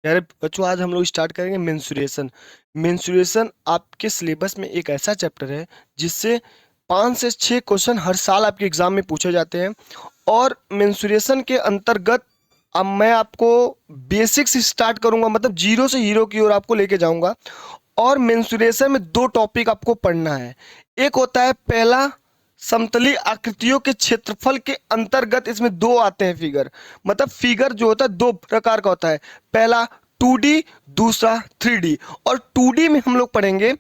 यार बच्चों, आज हम लोग स्टार्ट करेंगे मेंसुरेशन। मेंसुरेशन आपके सिलेबस में एक ऐसा चैप्टर है जिससे 5 से 6 क्वेश्चन हर साल आपके एग्जाम में पूछे जाते हैं। और मेंसुरेशन के अंतर्गत अब मैं आपको बेसिक से स्टार्ट करूंगा, मतलब जीरो से हीरो की ओर आपको लेके जाऊंगा। और मेंसुरेशन में दो टॉपिक आपको पढ़ना है। एक होता है पहला, समतली आकृतियों के क्षेत्रफल के अंतर्गत इसमें दो आते हैं फिगर। मतलब फिगर जो होता है दो प्रकार का होता है। पहला 2D, दूसरा 3D। और 2D में हम लोग पढ़ेंगे।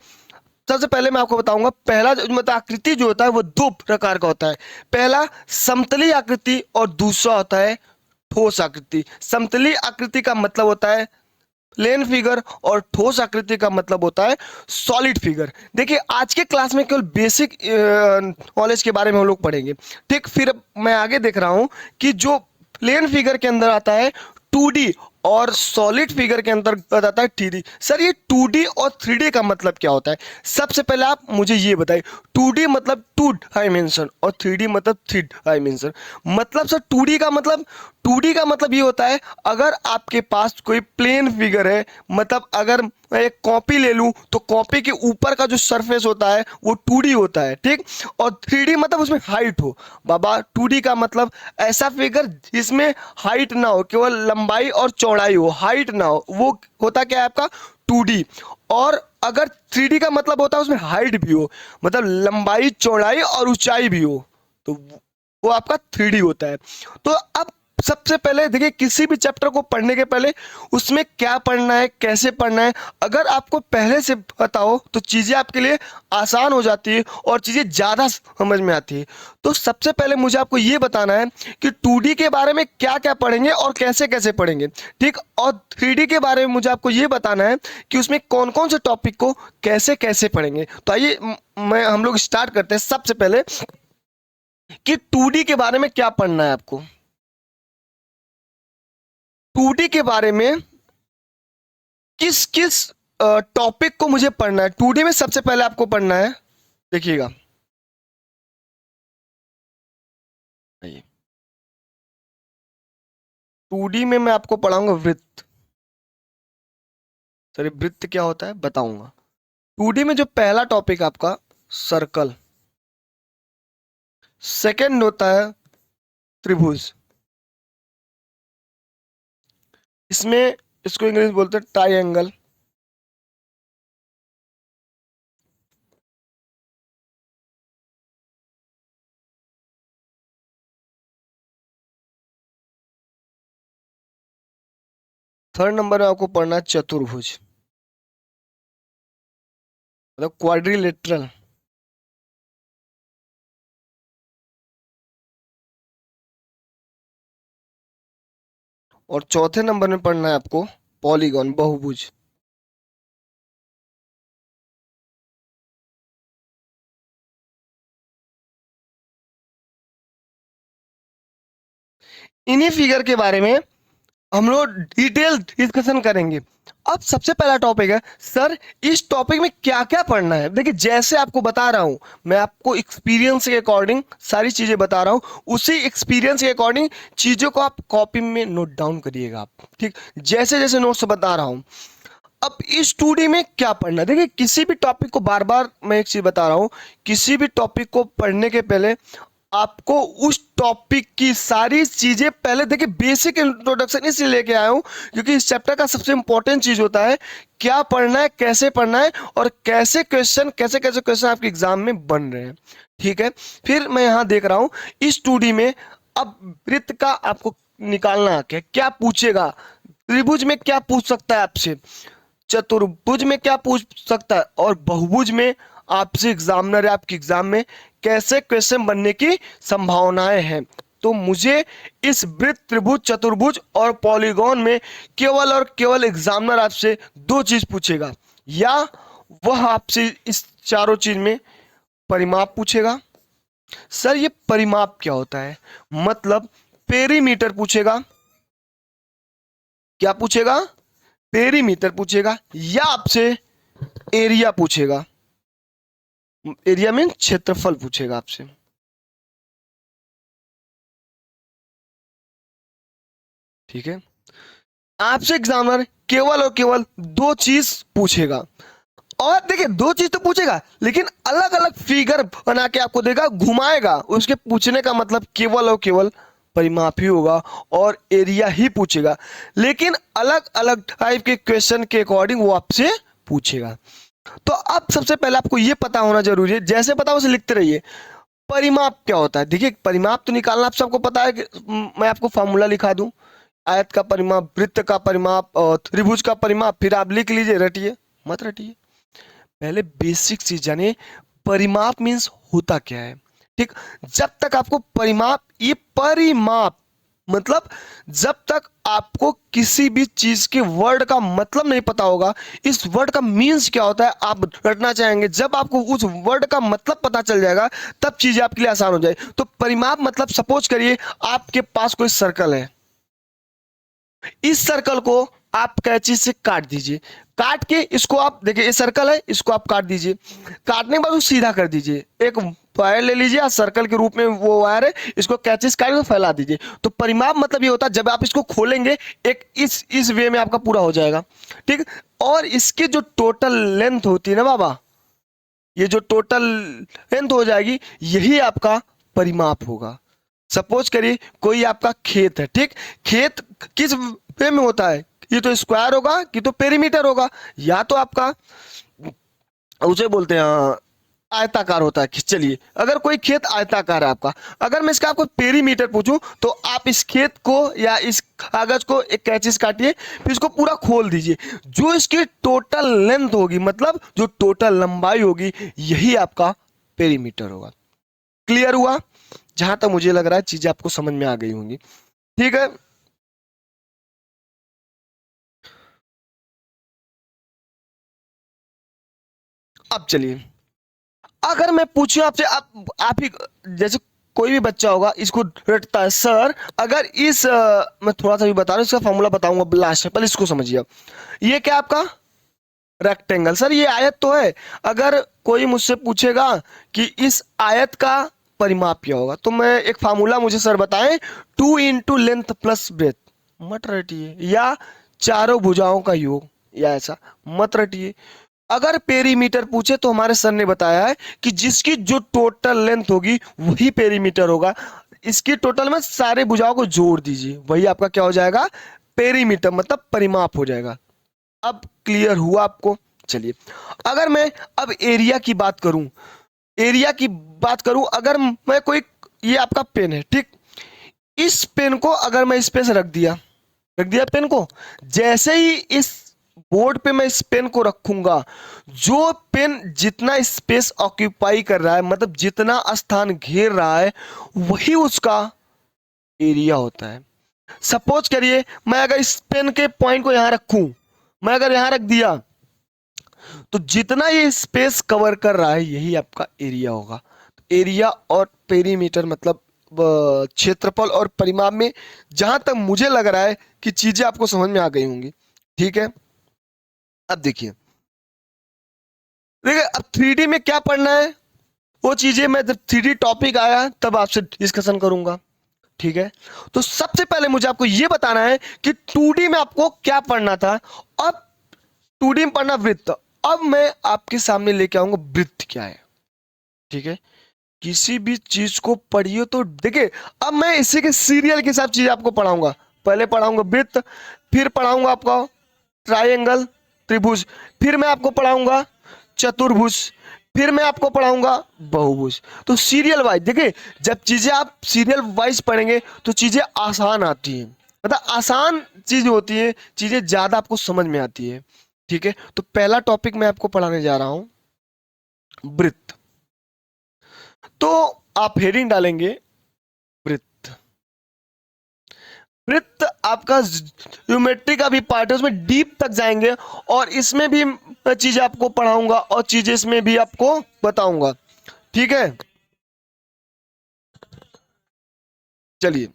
सबसे पहले मैं आपको बताऊंगा, पहला मतलब आकृति जो होता है वो दो प्रकार का होता है। पहला समतली आकृति और दूसरा होता है ठोस आकृति। समतली आकृति का मतलब होता है प्लेन फिगर और ठोस आकृति का मतलब होता है सॉलिड फिगर। देखिए, आज के क्लास में केवल बेसिक नॉलेज के बारे में हम लोग पढ़ेंगे। ठीक, फिर मैं आगे देख रहा हूं कि जो प्लेन फिगर के अंदर आता है 2D और सॉलिड फिगर के अंदर आता है 3D। सर, ये 2D और 3D का मतलब क्या होता है? सबसे पहले आप मुझे ये बताइए। 2D मतलब 2 डायमेंशन और 3D मतलब 3 डायमेंशन। मतलब सर 2D का मतलब ये होता है, अगर आपके पास कोई प्लेन फिगर है, मतलब अगर मैं एक कॉपी ले लूं तो कॉपी के ऊपर का जो सरफेस होता है वो 2D होता है। ठीक। और 3D मतलब उसमें हाइट हो। बाबा, 2D का मतलब ऐसा फिगर जिसमें हाइट ना हो, केवल लंबाई और चौड़ाई हो, हाइट ना हो, वो होता क्या है आपका 2D। और अगर 3D का मतलब होता है उसमें हाइट भी हो, मतलब लंबाई चौड़ाई और ऊंचाई भी हो, तो वो आपका 3D होता है। तो अब सबसे पहले देखिए, किसी भी चैप्टर को पढ़ने के पहले उसमें क्या पढ़ना है, कैसे पढ़ना है, अगर आपको पहले से पता हो तो चीज़ें आपके लिए आसान हो जाती है और चीज़ें ज़्यादा समझ में आती है। तो सबसे पहले मुझे आपको ये बताना है कि 2D के बारे में क्या क्या पढ़ेंगे और कैसे कैसे पढ़ेंगे। ठीक। और 3D के बारे में मुझे आपको ये बताना है कि उसमें कौन कौन से टॉपिक को कैसे कैसे पढ़ेंगे। तो आइए मैं हम लोग स्टार्ट करते हैं सबसे पहले कि 2D के बारे में क्या पढ़ना है आपको। 2D के बारे में किस किस टॉपिक को मुझे पढ़ना है 2D में, सबसे पहले आपको पढ़ना है। देखिएगा, 2D में मैं आपको पढ़ाऊंगा वृत्त। सर, वृत्त क्या होता है बताऊंगा। 2D में जो पहला टॉपिक आपका सर्कल, सेकंड होता है त्रिभुज। इसमें इसको इंग्लिश बोलते हैं ट्राइंगल। थर्ड नंबर में आपको पढ़ना है चतुर्भुज, मतलब क्वाड्रिलेटरल। और चौथे नंबर में पढ़ना है आपको पॉलीगॉन, बहुभुज। इन्हीं फिगर के बारे में हम लोग डिटेल डिस्कशन करेंगे। अब सबसे पहला टॉपिक है, सर इस टॉपिक में क्या क्या पढ़ना है। देखिए, जैसे आपको बता रहा हूं, मैं आपको एक्सपीरियंस के अकॉर्डिंग सारी चीजें बता रहा हूं, उसी एक्सपीरियंस के अकॉर्डिंग चीजों को आप कॉपी में नोट डाउन करिएगा आप। ठीक, जैसे जैसे नोट्स बता रहा हूं। अब इस 2D में क्या पढ़ना है, देखिए किसी भी टॉपिक को, बार बार मैं एक चीज बता रहा हूं, किसी भी टॉपिक को पढ़ने के पहले आपको उस टॉपिक की सारी चीजें पहले देखिए, बेसिक इंट्रोडक्शन इसलिए लेके आया हूं क्योंकि इस चैप्टर का सबसे इंपॉर्टेंट चीज होता है क्या पढ़ना है, कैसे पढ़ना है, और कैसे कैसे क्वेश्चन आपके एग्जाम में बन रहे हैं। ठीक है। फिर मैं यहां देख रहा हूं इस 2D में, अब वृत्त का आपको निकालना है क्या पूछेगा, त्रिभुज में क्या पूछ सकता है आपसे, चतुर्भुज में क्या पूछ सकता है, और बहुभुज में आपसे एग्जामिनर या आपके एग्जाम में कैसे क्वेश्चन बनने की संभावनाएं हैं। तो मुझे इस वृत्त, त्रिभुज, चतुर्भुज और पॉलीगॉन में केवल और केवल एग्जामिनर आपसे दो चीज पूछेगा, या वह आपसे इस चारों चीज में परिमाप पूछेगा। सर, ये परिमाप क्या होता है? मतलब पेरीमीटर पूछेगा। क्या पूछेगा? पेरीमीटर पूछेगा, या आपसे एरिया पूछेगा। एरिया मीन क्षेत्रफल पूछेगा आपसे। ठीक है। आपसे एग्जामिनर केवल और केवल दो चीज पूछेगा। और देखिए दो चीज तो पूछेगा, लेकिन अलग अलग फिगर बना के आपको देगा, घुमाएगा। उसके पूछने का मतलब केवल और केवल परिमाप ही होगा और एरिया ही पूछेगा, लेकिन अलग अलग टाइप के क्वेश्चन के अकॉर्डिंग वो आपसे पूछेगा। तो अब सबसे पहले आपको ये पता होना जरूरी है, जैसे पता उसे लिखते रहिए। परिमाप क्या होता है? देखिए परिमाप तो निकालना आप सबको पता है कि मैं आपको फॉर्मूला लिखा दूं, आयत का परिमाप, वृत्त का परिमाप और त्रिभुज का परिमाप, फिर आप लिख लीजिए, रटिए मत रटिए। पहले बेसिक चीज जानिए, परिमाप मीन्स होता क्या है। ठीक, जब तक आपको परिमाप, ये परिमाप मतलब जब तक आपको किसी भी चीज के वर्ड का मतलब नहीं पता होगा, इस वर्ड का मीन्स क्या होता है आप रटना चाहेंगे, जब आपको उस वर्ड का मतलब पता चल जाएगा तब चीजें आपके लिए आसान हो जाए। तो परिमाप मतलब सपोज करिए आपके पास कोई सर्कल है, इस सर्कल को आप कैंची से काट दीजिए, काट के इसको आप देखिए, ये सर्कल है, इसको आप काट दीजिए, काटने के बाद उसको सीधा कर दीजिए, एक वायर ले लीजिए, सर्कल के रूप में वो वायर है, इसको कैंची से काट के फैला दीजिए। तो परिमाप मतलब ये होता है जब आप इसको खोलेंगे एक इस वे में आपका पूरा हो जाएगा। ठीक, और इसकी जो टोटल लेंथ होती है ना बाबा, ये जो टोटल लेंथ हो जाएगी, यही आपका परिमाप होगा। सपोज करिए कोई आपका खेत है, ठीक, खेत किस वे में होता है, ये तो स्क्वायर होगा कि तो पेरीमीटर होगा, या तो आपका उसे बोलते हैं आयताकार होता है। चलिए अगर कोई खेत आयताकार है आपका, अगर मैं इसका आपको पेरीमीटर पूछूं तो आप इस खेत को या इस कागज को एक कैंची से काटिए, फिर इसको पूरा खोल दीजिए, जो इसकी टोटल लेंथ होगी मतलब जो टोटल लंबाई होगी, यही आपका पेरीमीटर होगा। क्लियर हुआ? जहां तक मुझे लग रहा है चीजें आपको समझ में आ गई होंगी। ठीक है, अब चलिए, अगर मैं पूछूं आपसे, आप ही जैसे कोई भी बच्चा होगा इसको रटता है, सर अगर इस मैं थोड़ा सा भी बता रहा हूं, इसका फॉर्मूला बताऊंगा लास्ट में, पहले इसको समझिए आप। ये क्या आपका रेक्टेंगल, सर ये आयत तो है। अगर कोई मुझसे पूछेगा कि इस आयत का परिमाप क्या होगा, तो मैं एक फार्मूला मुझे सर बताएं, 2 × लेंथ प्लस ब्रेथ, मत रटिए, या चारों भुजाओं का योग, या ऐसा मत रटिए। अगर पेरीमीटर पूछे तो हमारे सर ने बताया है कि जिसकी जो टोटल लेंथ होगी वही पेरीमीटर होगा। इसकी टोटल में सारे भुजाओं को जोड़ दीजिए, वही आपका क्या हो जाएगा, पेरीमीटर मतलब परिमाप हो जाएगा। अब क्लियर हुआ आपको? चलिए, अगर मैं अब एरिया की बात करूं, एरिया की बात करूं, अगर मैं कोई, ये आपका पेन है, ठीक, इस पेन को अगर मैं इस पे से रख दिया पेन को, जैसे ही इस बोर्ड पे मैं इस पेन को रखूंगा, जो पेन जितना स्पेस ऑक्यूपाई कर रहा है मतलब जितना स्थान घेर रहा है, वही उसका एरिया होता है। सपोज करिए मैं अगर इस पेन के पॉइंट को यहां रखूं, मैं अगर यहां रख दिया, तो जितना ये स्पेस कवर कर रहा है यही आपका एरिया होगा। एरिया और पेरीमीटर मतलब क्षेत्रफल और परिमाप में जहां तक मुझे लग रहा है कि चीजें आपको समझ में आ गई होंगी। ठीक है, अब देखिए, देखिए अब 3D में क्या पढ़ना है, वो चीजें मैं जब 3D टॉपिक आया तब आपसे डिस्कशन करूंगा। ठीक है, तो सबसे पहले मुझे आपको यह बताना है कि 2D में आपको क्या पढ़ना था। अब 2D में पढ़ना वृत्त, अब मैं आपके सामने लेके आऊंगा वृत्त क्या है। ठीक है, किसी भी चीज को पढ़िए तो देखिए, अब मैं इसी के सीरियल के हिसाब चीज आपको पढ़ाऊंगा। पहले पढ़ाऊंगा वृत्त, फिर पढ़ाऊंगा आपका ट्रायंगल त्रिभुज, फिर मैं आपको पढ़ाऊंगा चतुर्भुज, फिर मैं आपको पढ़ाऊंगा बहुभुज। तो सीरियल वाइज देखिए, जब चीजें आप सीरियल वाइज पढ़ेंगे तो चीजें आसान आती हैं, मतलब आसान चीज होती है, चीजें ज्यादा आपको समझ में आती है। ठीक है, तो पहला टॉपिक मैं आपको पढ़ाने जा रहा हूं वृत्त। तो आप हेडिंग डालेंगे वृत्त। वृत्त आपका ज्योमेट्री का भी पार्ट है, उसमें डीप तक जाएंगे और इसमें भी मैं चीजें आपको पढ़ाऊंगा और चीजें इसमें भी आपको बताऊंगा। ठीक है, चलिए,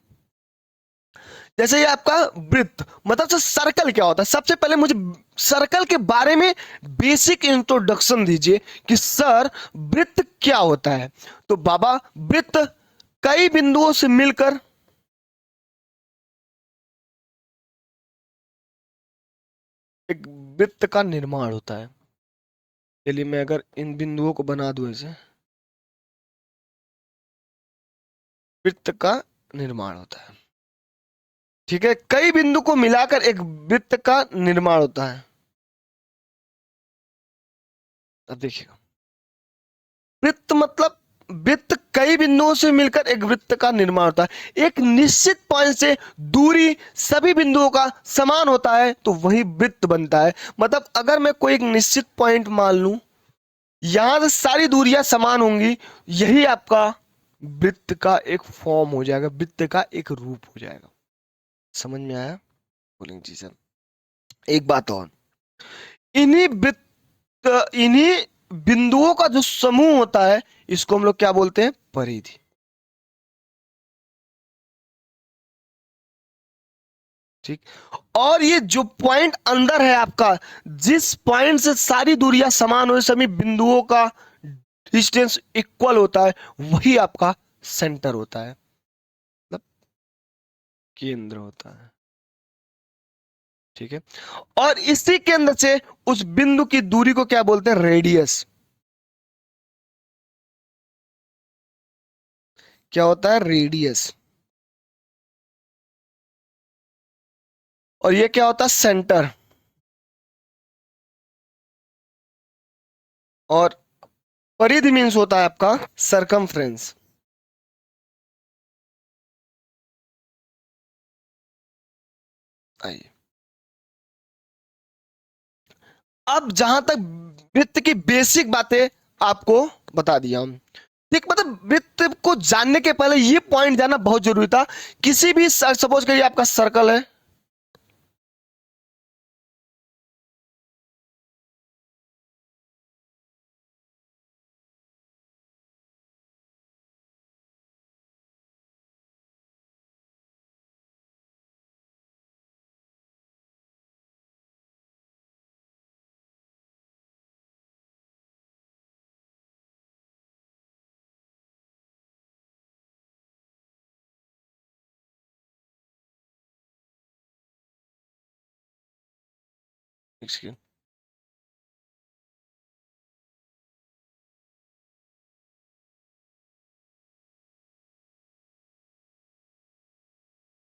जैसे ये आपका वृत्त मतलब से सर्कल क्या होता है, सबसे पहले मुझे सर्कल के बारे में बेसिक इंट्रोडक्शन दीजिए कि सर वृत्त क्या होता है। तो बाबा वृत्त कई बिंदुओं से मिलकर एक वृत्त का निर्माण होता है। चलिए मैं अगर इन बिंदुओं को बना दूं ऐसे, वृत्त का निर्माण होता है। ठीक है, कई बिंदु को मिलाकर एक वृत्त का निर्माण होता है। अब देखिएगा, वृत्त मतलब वृत्त कई बिंदुओं से मिलकर एक वृत्त का निर्माण होता है। एक निश्चित पॉइंट से दूरी सभी बिंदुओं का समान होता है तो वही वृत्त बनता है। मतलब अगर मैं कोई एक निश्चित पॉइंट मान लूं, यहां से सारी दूरियां समान होंगी, यही आपका वृत्त का एक फॉर्म हो जाएगा, वृत्त का एक रूप हो जाएगा। समझ में आया? बोलेंगे जी सर। एक बात और, इन्हीं वृत्त, इन्हीं बिंदुओं का जो समूह होता है, इसको हम लोग क्या बोलते हैं? परिधि। ठीक। और ये जो पॉइंट अंदर है आपका, जिस पॉइंट से सारी दूरियां समान हो, सभी बिंदुओं का डिस्टेंस इक्वल होता है, वही आपका सेंटर होता है, मतलब केंद्र होता है। ठीक है, और इसी केंद्र से उस बिंदु की दूरी को क्या बोलते हैं? रेडियस। क्या होता है? रेडियस। और ये क्या होता है? सेंटर। और परिधि मीन्स होता है आपका सरकमफ्रेंस। आइए, अब जहां तक वृत्त की बेसिक बातें आपको बता दिया हम। ठीक, मतलब वृत्त को जानने के पहले ये पॉइंट जानना बहुत जरूरी था। किसी भी, सपोज करिए आपका सर्कल है, Excuse-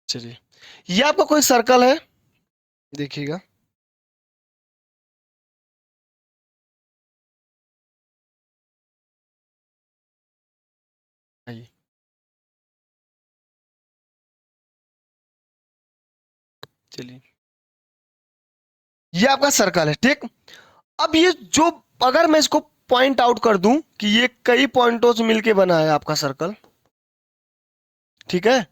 चलिए, ये आपका कोई सर्कल है, देखिएगा। आइए, चलिए, ये आपका सर्कल है। ठीक, अब ये जो, अगर मैं इसको पॉइंट आउट कर दूं कि ये कई पॉइंटों से मिलके बना है आपका सर्कल, ठीक है,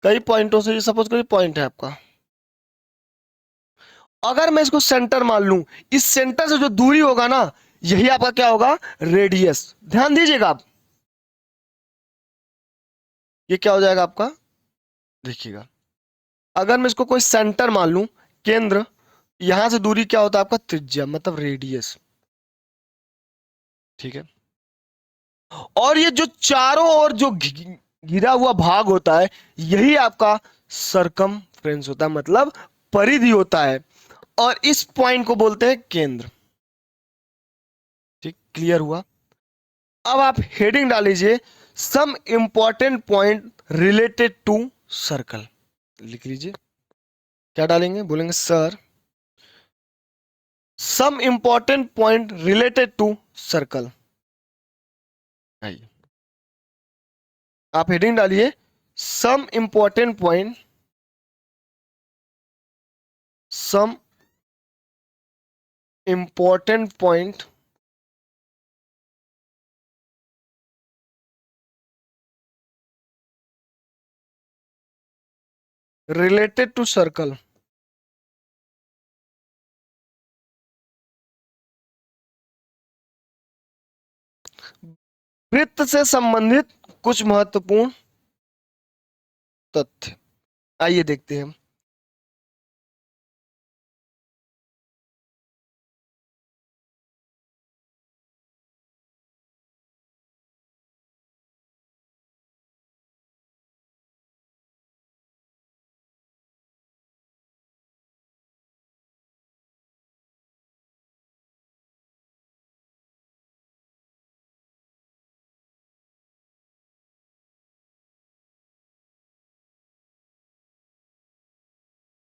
कई पॉइंटों से, ये सपोज करिए पॉइंट है आपका, अगर मैं इसको सेंटर मान लूं, इस सेंटर से जो दूरी होगा ना, यही आपका क्या होगा? रेडियस। ध्यान दीजिएगा आप, ये क्या हो जाएगा आपका? देखिएगा, अगर मैं इसको कोई सेंटर मान लूं, केंद्र, यहां से दूरी क्या होता है आपका? त्रिज्या, मतलब रेडियस। ठीक है, और ये जो चारों ओर जो घिरा हुआ भाग होता है, यही आपका सरकमफ्रेंस होता है, मतलब परिधि होता है। और इस पॉइंट को बोलते हैं केंद्र। ठीक, क्लियर हुआ? अब आप हेडिंग डाल लीजिए, some important point related to circle. लिख लीजिए, क्या डालेंगे? बोलेंगे sir, some important point related to circle. आइए, आप हेडिंग डालिए, some important point, some important point related to circle. वृत्त से संबंधित कुछ महत्वपूर्ण तथ्य, आइए देखते हैं।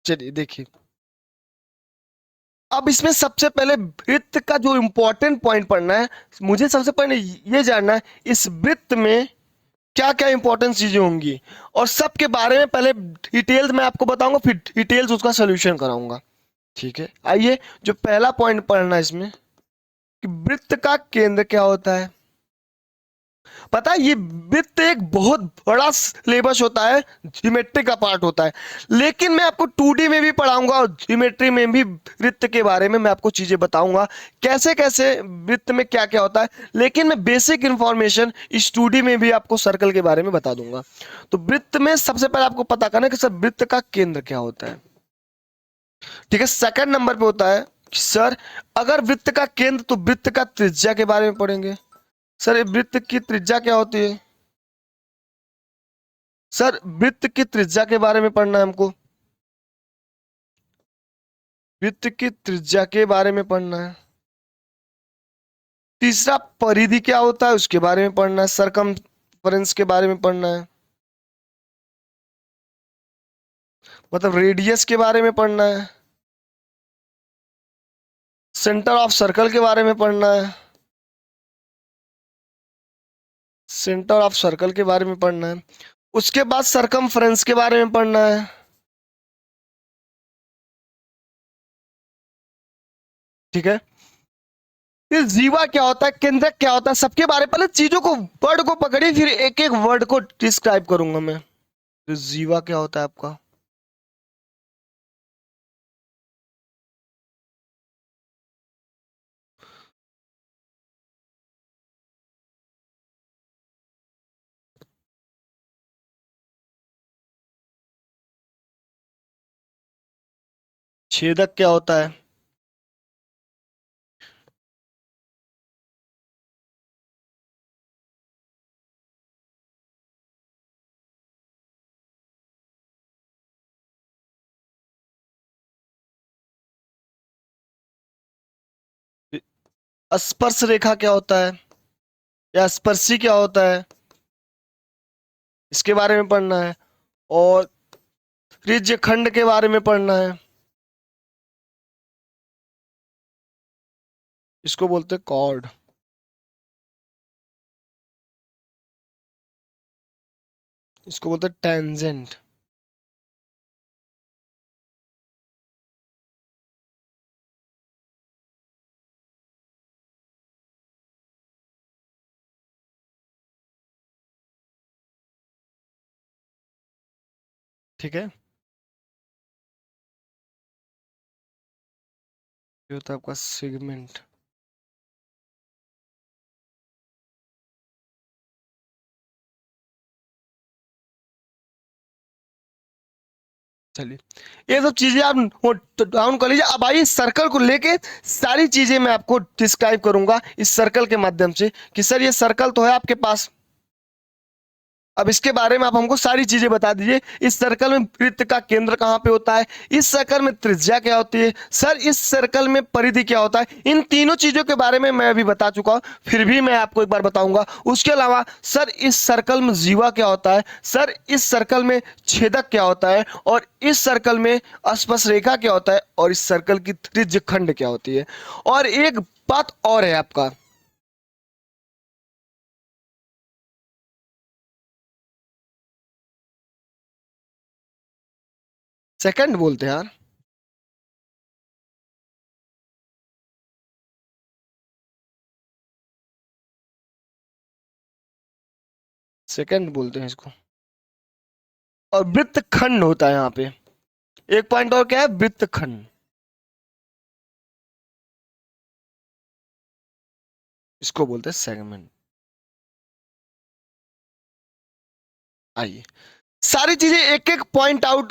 चलिए देखिए, अब इसमें सबसे पहले वृत्त का जो इंपॉर्टेंट पॉइंट पढ़ना है, मुझे सबसे पहले ये जानना है इस वृत्त में क्या क्या इंपॉर्टेंट चीजें होंगी, और सबके बारे में पहले डिटेल्स मैं आपको बताऊंगा, फिर डिटेल्स उसका सोल्यूशन कराऊंगा। ठीक है, आइए जो पहला पॉइंट पढ़ना है इसमें कि वृत्त का केंद्र क्या होता है। पता है ये वृत्त एक बहुत बड़ा सिलेबस होता है, ज्योमेट्री का पार्ट होता है, लेकिन मैं आपको 2D में भी पढ़ाऊंगा और ज्योमेट्री में भी वृत्त के बारे में मैं आपको चीजें बताऊंगा, कैसे कैसे वृत्त में क्या क्या होता है, लेकिन मैं बेसिक इंफॉर्मेशन इस 2D में भी आपको सर्कल के बारे में बता दूंगा। तो वृत्त में सबसे पहले आपको पता करना है कि सर वृत्त का केंद्र क्या होता है। ठीक है, सेकंड नंबर पे होता है कि सर अगर वृत्त का केंद्र, तो वृत्त का त्रिज्या के बारे में पढ़ेंगे। सर ये वृत्त की त्रिज्या क्या होती है। सर वृत्त की त्रिज्या के बारे में पढ़ना है हमको, वृत्त की त्रिज्या के बारे में पढ़ना है। तीसरा परिधि क्या होता है उसके बारे में पढ़ना है, सरकमफ्रेंस के बारे में पढ़ना है, मतलब रेडियस के बारे में पढ़ना है, सेंटर ऑफ सर्कल के बारे में पढ़ना है, सेंटर ऑफ सर्कल के बारे में पढ़ना है, उसके बाद सरकमफ्रेंस के बारे में पढ़ना है। ठीक है, फिर जीवा क्या होता है, केंद्रक क्या होता है, सबके बारे में पहले चीजों को, वर्ड को पकड़िए, फिर एक एक वर्ड को डिस्क्राइब करूंगा मैं। तो जीवा क्या होता है आपका, छेदक क्या होता है। स्पर्श रेखा क्या होता है, या स्पर्शी क्या होता है, इसके बारे में पढ़ना है। और त्रिज्य खंड के बारे में पढ़ना है, इसको बोलते हैं कॉर्ड। इसको बोलते हैं टेंजेंट। ठीक है, ये होता है आपका सेगमेंट। चलिए, ये सब चीजें आप नोट डाउन कर लीजिए। अब आइए सर्कल को लेके सारी चीजें मैं आपको डिस्क्राइब करूंगा इस सर्कल के माध्यम से कि सर ये सर्कल तो है आपके पास, अब इसके बारे में आप हमको सारी चीजें बता दीजिए। इस सर्कल में वृत्त का केंद्र कहाँ पे होता है, इस सर्कल में त्रिज्या क्या होती है, सर इस सर्कल में परिधि क्या होता है, इन तीनों चीजों के बारे में मैं अभी बता चुका हूं, फिर भी मैं आपको एक बार बताऊंगा। उसके अलावा सर इस सर्कल में जीवा क्या होता है, सर इस सर्कल में छेदक क्या होता है, और इस सर्कल में स्पर्श रेखा क्या होता है, और इस सर्कल की त्रिज्य खंड क्या होती है। और एक बात और है आपका, सेकंड बोलते हैं यार, सेकंड बोलते हैं इसको। और वृत्त खंड होता है यहाँ पे, एक पॉइंट और क्या है, वृत्त खंड, इसको बोलते हैं सेगमेंट। आइए सारी चीजें एक एक पॉइंट आउट,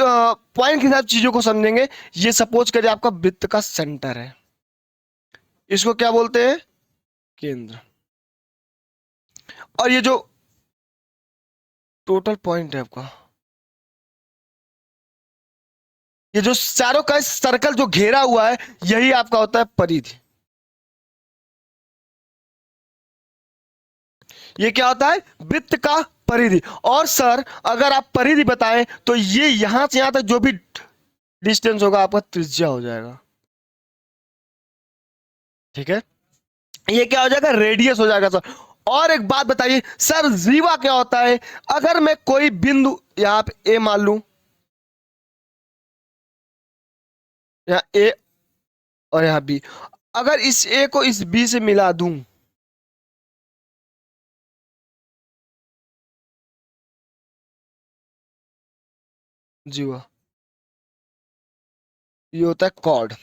पॉइंट के साथ चीजों को समझेंगे। ये सपोज करिए आपका वृत्त का सेंटर है, इसको क्या बोलते हैं, केंद्र। और ये जो टोटल पॉइंट है आपका, ये जो चारों का सर्कल जो घेरा हुआ है, यही आपका होता है परिधि। ये क्या होता है, वृत्त का परिधि। और सर अगर आप परिधि बताएं तो ये यहां से यहां तक जो भी डिस्टेंस होगा आपका त्रिज्या हो जाएगा। ठीक है, ये क्या हो जाएगा, रेडियस हो जाएगा सर। और एक बात बताइए सर, जीवा क्या होता है? अगर मैं कोई बिंदु यहां पे ए मान लूं, यहाँ ए और यहाँ बी, अगर इस ए को इस बी से मिला दूं, जीवा, ये होता है कॉर्ड।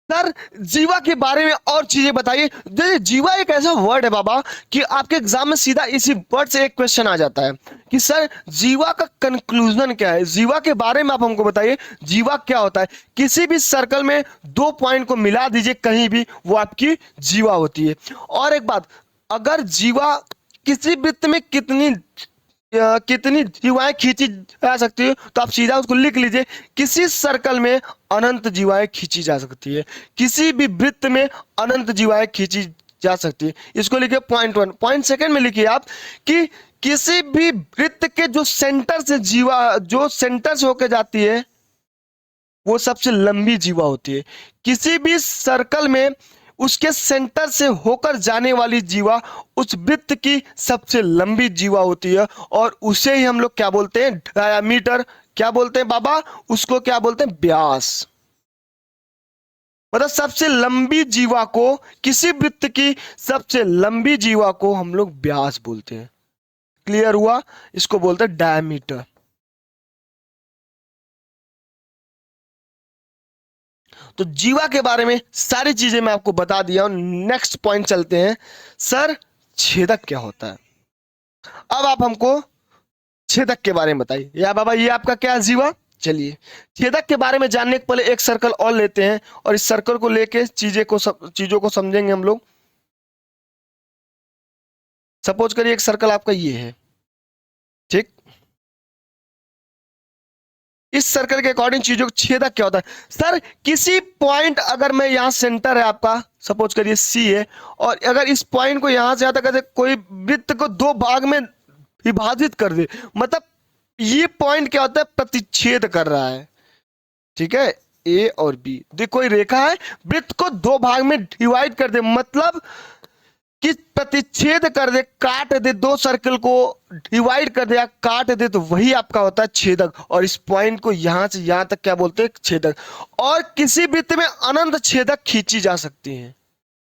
सर जीवा के बारे में और चीजें बताइए। जैसे जीवा एक ऐसा वर्ड है बाबा कि आपके एग्जाम में सीधा इसी वर्ड से एक क्वेश्चन आ जाता है कि सर जीवा का कंक्लूजन क्या है, जीवा के बारे में आप हमको बताइए, जीवा क्या होता है। किसी भी सर्कल में दो पॉइंट को मिला दीजिए कहीं भी, वो आपकी जीवा होती है। और एक बात, अगर जीवा किसी वृत्त में कितनी जीवाएं खींची जा सकती है, तो आप सीधा उसको लिख लीजिए, किसी सर्कल में अनंत जीवाएं खींची जा सकती है, किसी भी वृत्त में अनंत जीवाएं खींची जा सकती है। इसको लिखिए पॉइंट वन। पॉइंट सेकंड में लिखिए आप कि किसी भी वृत्त के जो सेंटर से जीवा, जो सेंटर से होकर जाती है, वो सबसे लंबी जीवा होती है। किसी भी सर्कल में उसके सेंटर से होकर जाने वाली जीवा उस वृत्त की सबसे लंबी जीवा होती है, और उसे ही हम लोग क्या बोलते हैं, डायामीटर। क्या बोलते हैं बाबा, उसको क्या बोलते हैं, व्यास। मतलब सबसे लंबी जीवा को, किसी वृत्त की सबसे लंबी जीवा को हम लोग व्यास बोलते हैं। क्लियर हुआ? इसको बोलते हैं डायमीटर। तो जीवा के बारे में सारी चीजें मैं आपको बता दिया हूं। नेक्स्ट पॉइंट चलते हैं, सर छेदक क्या होता है। अब आप हमको छेदक के बारे में बताइए। या बाबा ये आपका क्या है, जीवा। चलिए छेदक के बारे में जानने के पहले एक सर्कल और लेते हैं, और इस सर्कल को लेके चीजों को समझेंगे हम लोग। सपोज करिए एक सर्कल आपका ये है, ठीक। इस सर्कल के अकॉर्डिंग चीजों को छेदक क्या होता है, सर किसी पॉइंट, अगर मैं यहां सेंटर है आपका, सपोज करिए सी है, और अगर इस पॉइंट को यहां से यहां तक कोई वृत्त को दो भाग में विभाजित कर दे, मतलब ये पॉइंट क्या होता है, प्रतिच्छेद कर रहा है। ठीक है, ए और बी, देखो कोई रेखा है, वृत्त को दो भाग में डिवाइड कर दे, मतलब कि प्रतिच्छेद कर दे, काट दे, दो सर्कल को डिवाइड कर दे या काट दे, तो वही आपका होता है छेदक। और इस पॉइंट को यहां से यहां तक क्या बोलते हैं, छेदक। और किसी वृत्त में अनंत छेदक खींची जा सकती है।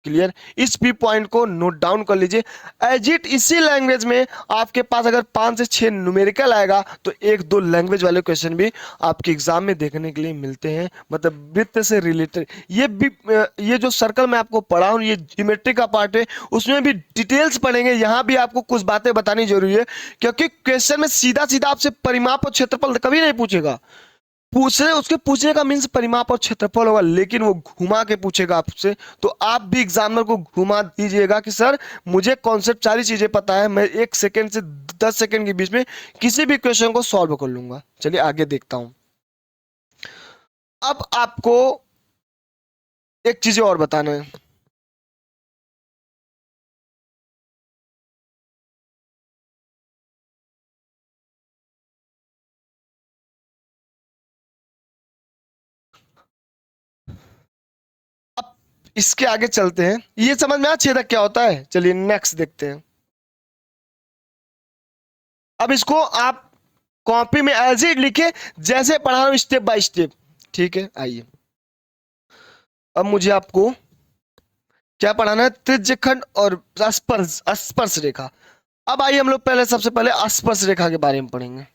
क्लियर? इस भी पॉइंट को नोट डाउन कर लीजिए। एज इट इसी लैंग्वेज में आपके पास अगर 5 से 6 न्यूमेरिकल आएगा, तो एक दो लैंग्वेज वाले क्वेश्चन भी आपके एग्जाम में देखने के लिए मिलते हैं, मतलब वृत्त से रिलेटेड। ये भी, ये जो सर्कल मैं आपको पढ़ा हूं, ये ज्योमेट्री का पार्ट है, उसमें भी डिटेल्स पढ़ेंगे। यहां भी आपको कुछ बातें बतानी जरूरी है, क्योंकि क्वेश्चन में सीधा सीधा आपसे परिमाप और क्षेत्रफल कभी नहीं पूछेगा। पूछने, उसके पूछने का मीन्स परिमाप और क्षेत्रफल होगा, लेकिन वो घुमा के पूछेगा आपसे। तो आप भी एग्जामिनर को घुमा दीजिएगा कि सर मुझे कॉन्सेप्ट सारी चीजें पता है, मैं 1 सेकेंड से 10 सेकेंड के बीच में किसी भी क्वेश्चन को सॉल्व कर लूंगा। चलिए आगे देखता हूं। अब आपको एक चीज और बताना है। अब इसके आगे चलते हैं, ये समझ में आया छेदक क्या होता है। चलिए नेक्स्ट देखते हैं। अब इसको आप कॉपी में एज इट लिखे, जैसे पढ़ा रहा हूं स्टेप बाय स्टेप। ठीक है, आइए अब मुझे आपको क्या पढ़ाना है, त्रिज्यखंड और स्पर्श स्पर्श रेखा। अब आइए हम लोग पहले, सबसे पहले स्पर्श रेखा के बारे में पढ़ेंगे।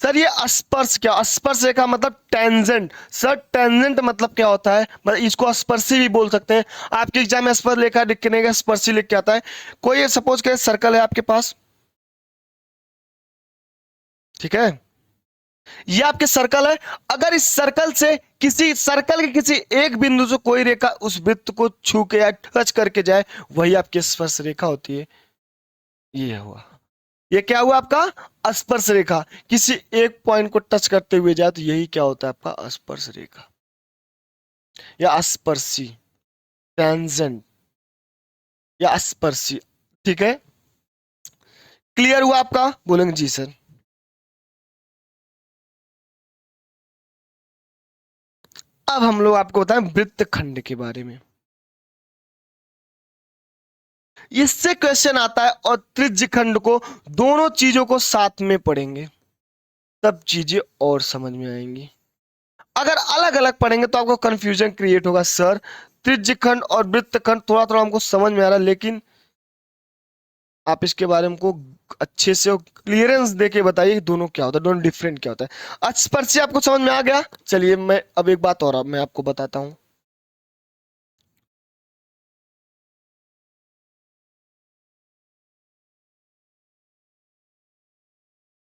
सर ये स्पर्श क्या, स्पर्श रेखा मतलब टेंजेंट। सर टेंजेंट मतलब क्या होता है, मतलब इसको स्पर्शी भी बोल सकते हैं। आपके एग्जाम में स्पर्श रेखा लिखने का स्पर्शी लिख के आता है। कोई सपोज के सर्कल है आपके पास, ठीक है, ये आपके सर्कल है। अगर इस सर्कल से, किसी सर्कल के किसी एक बिंदु से कोई रेखा उस वृत्त को छू के या टच करके जाए, वही आपकी स्पर्श रेखा होती है। ये हुआ, ये क्या हुआ आपका स्पर्श रेखा। किसी एक पॉइंट को टच करते हुए जाए, तो यही क्या होता है आपका स्पर्श रेखा या स्पर्शी, टेंजेंट या स्पर्शी। ठीक है, क्लियर हुआ आपका? बोलेंगे जी सर। अब हम लोग आपको बताएं वृत्तखंड के बारे में। इससे क्वेश्चन आता है और त्रिज्यखंड को, दोनों चीजों को साथ में पढ़ेंगे तब चीजें और समझ में आएंगी। अगर अलग अलग पढ़ेंगे तो आपको कंफ्यूजन क्रिएट होगा। सर त्रिज्यखंड और वृत्तखंड थोड़ा थोड़ा हमको समझ में आ रहा है, लेकिन आप इसके बारे में को अच्छे से क्लियरेंस देके बताइए कि दोनों क्या होता है, दोनों डिफरेंट क्या होता है। अच्छा पर से आपको समझ में आ गया। चलिए मैं अब एक बात और अब मैं आपको बताता हूं।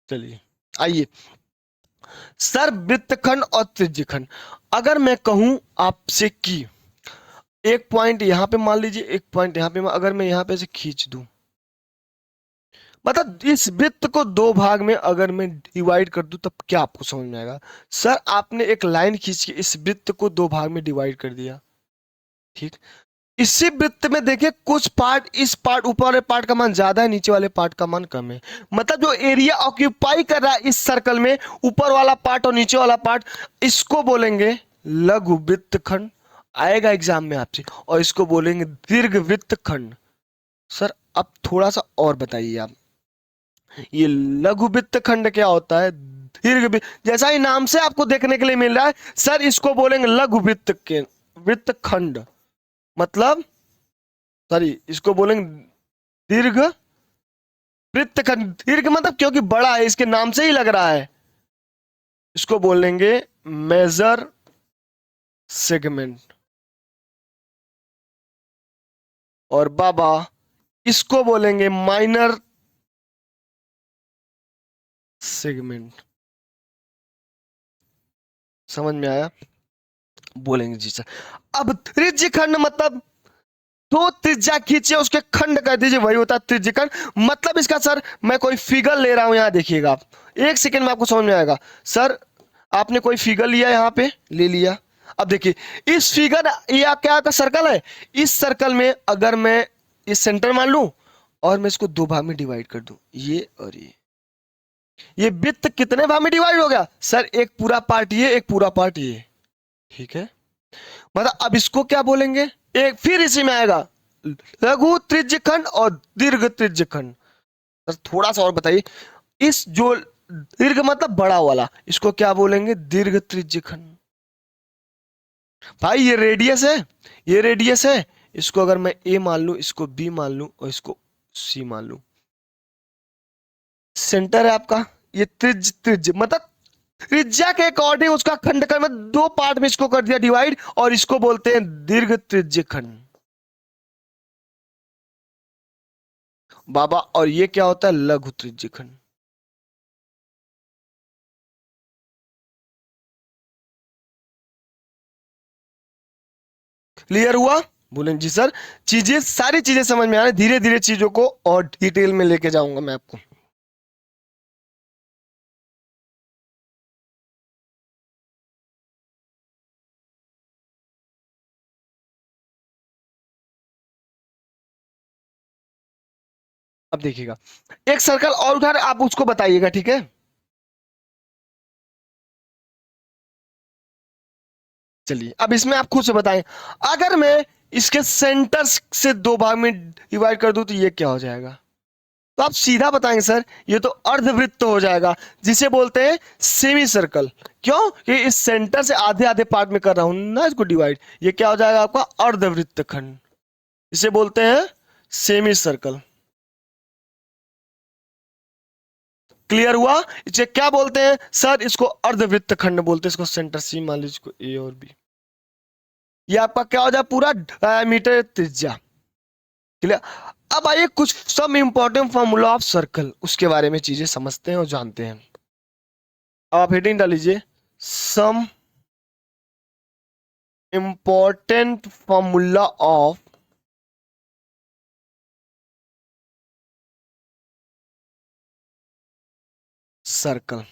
चलिए आइए, सर वृत्तखंड और त्रिज्यखंड, अगर मैं कहूं आपसे कि एक पॉइंट यहां पे मान लीजिए, एक पॉइंट यहां पे, अगर मैं यहां पे से खींच दूं, मतलब इस वृत्त को दो भाग में अगर मैं डिवाइड कर दूं तब क्या आपको समझ में आएगा। सर आपने एक लाइन खींच के इस वृत्त को दो भाग में डिवाइड कर दिया, ठीक। इसी वृत्त में देखिए कुछ पार्ट, इस पार्ट ऊपर वाले पार्ट का मान ज्यादा है, नीचे वाले पार्ट का मान कम है। मतलब जो एरिया ऑक्यूपाई कर रहा है इस सर्कल में, ऊपर वाला पार्ट और नीचे वाला पार्ट, इसको बोलेंगे लघु वृत्तखंड, आएगा एग्जाम में आपसे। और इसको बोलेंगे दीर्घ वृत्तखंड। सर अब थोड़ा सा और बताइए आप, ये लघु वृत्तखंड क्या होता है, जैसा ही नाम से आपको देखने के लिए मिल रहा है, सर इसको बोलेंगे लघु वृत्त के वृत्तखंड, मतलब सॉरी इसको बोलेंगे दीर्घ वृत्तखंड। दीर्घ मतलब क्योंकि बड़ा है, इसके नाम से ही लग रहा है। इसको बोलेंगे मेजर सेगमेंट। और बाबा इसको बोलेंगे माइनर सेगमेंट। समझ में आया? बोलेंगे जी सर। अब त्रिज्य खंड मतलब दो त्रिज्या खींचे उसके खंड कर दीजिए, वही होता है त्रिज्य खंड। मतलब इसका सर मैं कोई फिगर ले रहा हूं, यहां देखिएगा आप, एक सेकंड में आपको समझ में आएगा। सर आपने कोई फिगर लिया, यहां पे ले लिया, अब देखिए इस फिगर, ये क्या का सर्कल है, इस सर्कल में अगर मैं इस सेंटर मान लूं और मैं इसको दो भाग में डिवाइड कर दूं, ये और ये वृत्त कितने भाग में डिवाइड हो गया सर, एक पूरा पार्ट ये, एक पूरा पार्ट ये, ठीक है। मतलब अब इसको क्या बोलेंगे, एक फिर इसी में आएगा लघु त्रिज्यखंड और दीर्घ त्रिज्यखंड। सर थोड़ा सा और बताइए, इस जो दीर्घ मतलब बड़ा वाला, इसको क्या बोलेंगे, दीर्घ त्रिज्यखंड। भाई ये रेडियस है, ये रेडियस है, इसको अगर मैं ए मान लूं, इसको बी मान लूं और इसको सी मान लूं, सेंटर है आपका, ये त्रिज्य मतलब त्रिज्या के अकॉर्डिंग उसका खंड कर, मैं दो पार्ट में इसको कर दिया डिवाइड, और इसको बोलते हैं दीर्घ त्रिज्य खंड बाबा। और ये क्या होता है, लघु त्रिज्य खंड। क्लियर हुआ? बोलें जी सर। चीजें, सारी चीजें समझ में आ रही, धीरे धीरे चीजों को और डिटेल में लेके जाऊंगा मैं आपको। अब देखिएगा, एक सर्कल और उठा रहे, आप उसको बताइएगा, ठीक है। चलिए अब इसमें आप खुद से बताएं, अगर मैं इसके सेंटर से दो भाग में डिवाइड कर दूं तो ये क्या हो जाएगा। तो आप सीधा बताएंगे सर ये तो अर्धवृत्त हो जाएगा, जिसे बोलते हैं सेमी सर्कल। क्यों कि इस सेंटर से आधे आधे पार्ट में कर रहा हूं ना इसको डिवाइड, ये क्या हो जाएगा आपका अर्धवृत्त खंड, इसे बोलते हैं सेमी सर्कल। क्लियर हुआ? इसे क्या बोलते हैं सर, इसको अर्धवृत्त खंड बोलते हैं, इसको सेंटर सी मान लीजिए, इसको ए और बी। ये आपका क्या हो जाए, पूरा डायमीटर त्रिज्या। क्लियर? अब आइए कुछ some important formula of circle, उसके बारे में चीजें समझते हैं और जानते हैं। अब आप हेडिंग डालीजिए, some important formula of circle.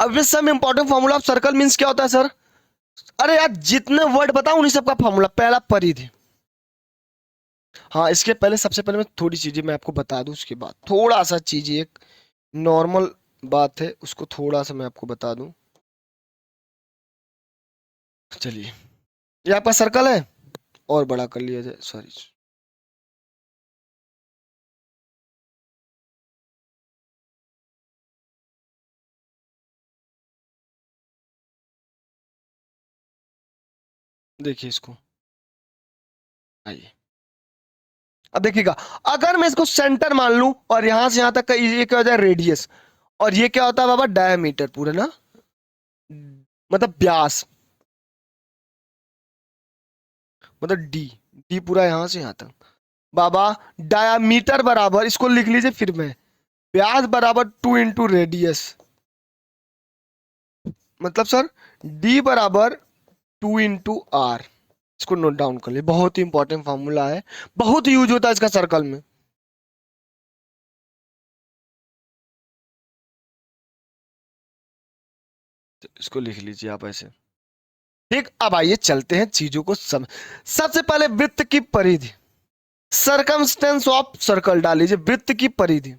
अब ये some important formula of circle means क्या होता है सर, अरे यार जितने वर्ड बताऊं उन्हीं सबका फॉर्मूला, पहला परिधि। हाँ इसके पहले, सबसे पहले मैं थोड़ी चीजें मैं आपको बता दूं, उसके बाद थोड़ा सा चीजें एक नॉर्मल बात है उसको थोड़ा सा मैं आपको बता दूं। चलिए, ये आपका सर्कल है, और बड़ा कर लिया जाए, सॉरी। देखिए इसको, आइए अब देखिएगा, अगर मैं इसको सेंटर मान लूं और यहां से यहां तक का ये क्या हो जाए रेडियस, और ये क्या होता है बाबा डायमीटर पूरा ना, मतलब व्यास, मतलब डी, डी पूरा यहां से यहां तक बाबा। डायामीटर बराबर, इसको लिख लीजिए फिर में, व्यास बराबर 2 इंटू रेडियस, मतलब सर डी बराबर 2 इंटू आर। इसको नोट डाउन कर लिए, बहुत ही इंपॉर्टेंट फॉर्मूला है, बहुत यूज होता है इसका सर्कल में। तो इसको लिख लीजिए आप ऐसे। ठीक, अब आइए चलते हैं चीजों को सबसे पहले वृत्त की परिधि, सरकमस्टेंस ऑफ सर्कल डाल लीजिए, वृत्त की परिधि।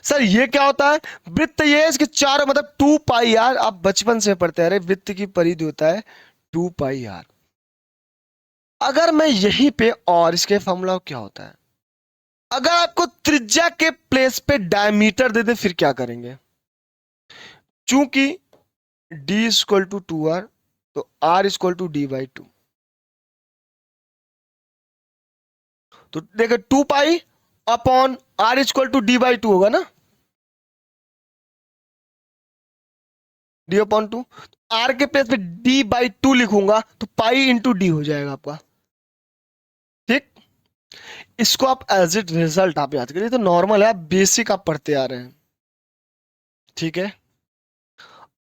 सर ये क्या होता है, वृत्त ये है इसके चारों, मतलब 2 पाई आर, आप बचपन से पढ़ते आ रहे, वृत्त की परिधि होता है 2 पाई आर। अगर मैं यहीं पे, और इसके फॉर्मूला क्या होता है, अगर आपको त्रिज्या के प्लेस पे डायमीटर दे दे फिर क्या करेंगे, चूंकि डी इक्वल टू 2 आर, तो आर इक्वल टू डी/2। तो देखो 2 pi upon R equal to डी/2 होगा ना, डी अपॉन 2, आर के प्लेस पे डी/2 लिखूंगा तो पाई इंटू डी हो जाएगा आपका। ठीक, इसको आप एज इट रिजल्ट आप याद करिए, तो नॉर्मल है, आप बेसिक आप पढ़ते आ रहे हैं। ठीक है,